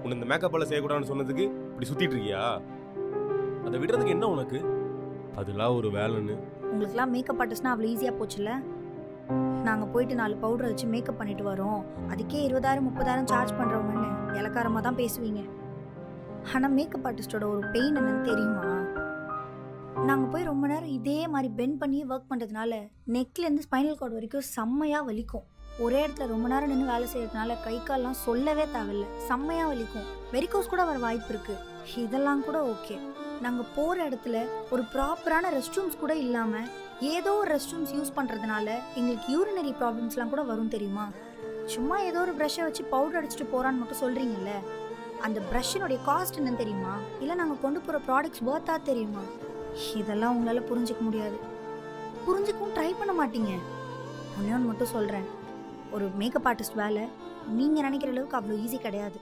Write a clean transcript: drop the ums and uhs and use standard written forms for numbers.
உன்னை இந்த மேக்கப்பால் செய்யக்கூடாதுன்னு சொன்னதுக்கு இப்படி சுற்றிட்டு இருக்கியா? அதை விடுறதுக்கு என்ன உனக்கு? அதெல்லாம் ஒரு வேலைன்னு. உங்களுக்குலாம் மேக்கப் ஆர்டிஸ்ட்னா அவ்வளோ ஈஸியாக போச்சுல்ல. நாங்கள் போயிட்டு 4 பவுடர் வச்சு மேக்கப் பண்ணிட்டு வரோம், அதுக்கே 20,000 30,000 சார்ஜ் பண்ணுறவங்கன்னு இலக்காரமாக தான் பேசுவீங்க. ஆனால் மேக்கப் ஆர்டிஸ்டோட ஒரு பெயின் என்னன்னு தெரியுமா? நாங்கள் போய் ரொம்ப நேரம் இதே மாதிரி பெண்ட் பண்ணி ஒர்க் பண்ணுறதுனால நெக்லேருந்து ஸ்பைனல் கார்டு வரைக்கும் செம்மையாக வலிக்கும். ஒரே இடத்துல ரொம்ப நேரம் நின்று வேலை செய்யறதுனால கை கால்லாம் சொல்லவே தேவையில்லை, செம்மையாக வலிக்கும். வெரிகோஸ் கூட வர வாய்ப்பு இருக்குது. இதெல்லாம் கூட ஓகே. நாங்கள் போகிற இடத்துல ஒரு ப்ராப்பரான ரெஸ்ட் ரூம்ஸ் கூட இல்லாமல் ஏதோ ஒரு ரெஸ்ட் ரூம்ஸ் யூஸ் பண்ணுறதுனால எங்களுக்கு யூரினரி ப்ராப்ளம்ஸ்லாம் கூட வரும் தெரியுமா? சும்மா ஏதோ ஒரு ப்ரஷ்ஷை வச்சு பவுடர் அடிச்சுட்டு போகிறான்னு மட்டும் சொல்கிறீங்கல்ல, அந்த ப்ரஷ்ஷினுடைய காஸ்ட் என்னன்னு தெரியுமா? இல்லை நாங்கள் கொண்டு போகிற ப்ராடக்ட்ஸ் ஒர்த்தா தெரியுமா? இதெல்லாம் உங்களால் புரிஞ்சிக்க முடியாது, புரிஞ்சுக்கவும் ட்ரை பண்ண மாட்டீங்க. ஒன்று மட்டும் சொல்கிறேன், ஒரு மேக்கப் ஆர்டிஸ்ட் வேலை நீங்கள் நினைக்கிற அளவுக்கு அவ்வளோ ஈஸி கிடையாது.